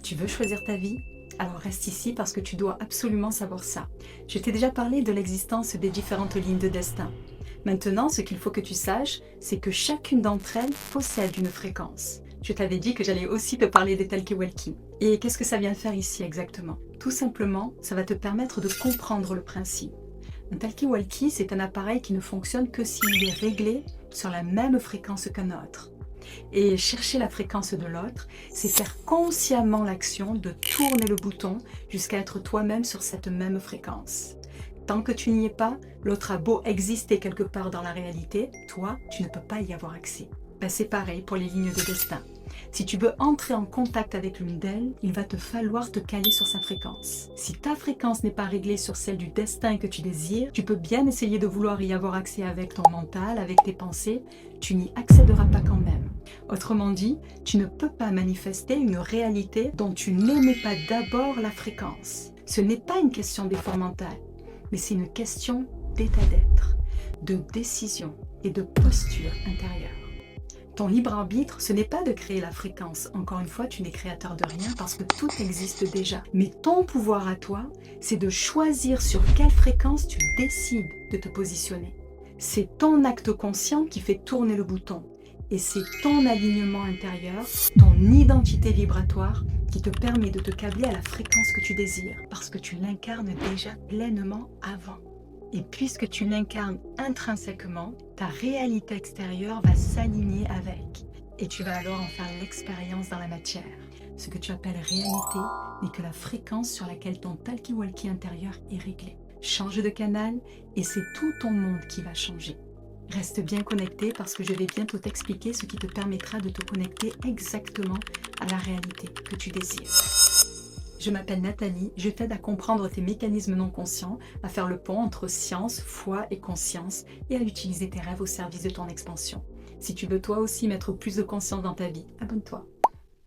Tu veux choisir ta vie? Alors reste ici parce que tu dois absolument savoir ça. Je t'ai déjà parlé de l'existence des différentes lignes de destin. Maintenant, ce qu'il faut que tu saches, c'est que chacune d'entre elles possède une fréquence. Je t'avais dit que j'allais aussi te parler des talkie-walkie. Et qu'est-ce que ça vient faire ici exactement? Tout simplement, ça va te permettre de comprendre le principe. Un talkie-walkie, c'est un appareil qui ne fonctionne que s'il est réglé sur la même fréquence qu'un autre. Et chercher la fréquence de l'autre, c'est faire consciemment l'action de tourner le bouton jusqu'à être toi-même sur cette même fréquence. Tant que tu n'y es pas, l'autre a beau exister quelque part dans la réalité, toi, tu ne peux pas y avoir accès. Ben, c'est pareil pour les lignes de destin. Si tu veux entrer en contact avec l'une d'elles, il va te falloir te caler sur sa fréquence. Si ta fréquence n'est pas réglée sur celle du destin que tu désires, tu peux bien essayer de vouloir y avoir accès avec ton mental, avec tes pensées, tu n'y accéderas pas quand même. Autrement dit, tu ne peux pas manifester une réalité dont tu n'émets pas d'abord la fréquence. Ce n'est pas une question d'effort mental, mais c'est une question d'état d'être, de décision et de posture intérieure. Ton libre arbitre, ce n'est pas de créer la fréquence. Encore une fois, tu n'es créateur de rien parce que tout existe déjà. Mais ton pouvoir à toi, c'est de choisir sur quelle fréquence tu décides de te positionner. C'est ton acte conscient qui fait tourner le bouton. Et c'est ton alignement intérieur, ton identité vibratoire qui te permet de te câbler à la fréquence que tu désires parce que tu l'incarnes déjà pleinement avant. Et puisque tu l'incarnes intrinsèquement, ta réalité extérieure va s'aligner avec. Et tu vas alors en faire l'expérience dans la matière. Ce que tu appelles réalité n'est que la fréquence sur laquelle ton talkie-walkie intérieur est réglé. Change de canal et c'est tout ton monde qui va changer. Reste bien connecté parce que je vais bientôt t'expliquer ce qui te permettra de te connecter exactement à la réalité que tu désires. Je m'appelle Nathalie, je t'aide à comprendre tes mécanismes non conscients, à faire le pont entre science, foi et conscience et à utiliser tes rêves au service de ton expansion. Si tu veux toi aussi mettre plus de conscience dans ta vie, abonne-toi.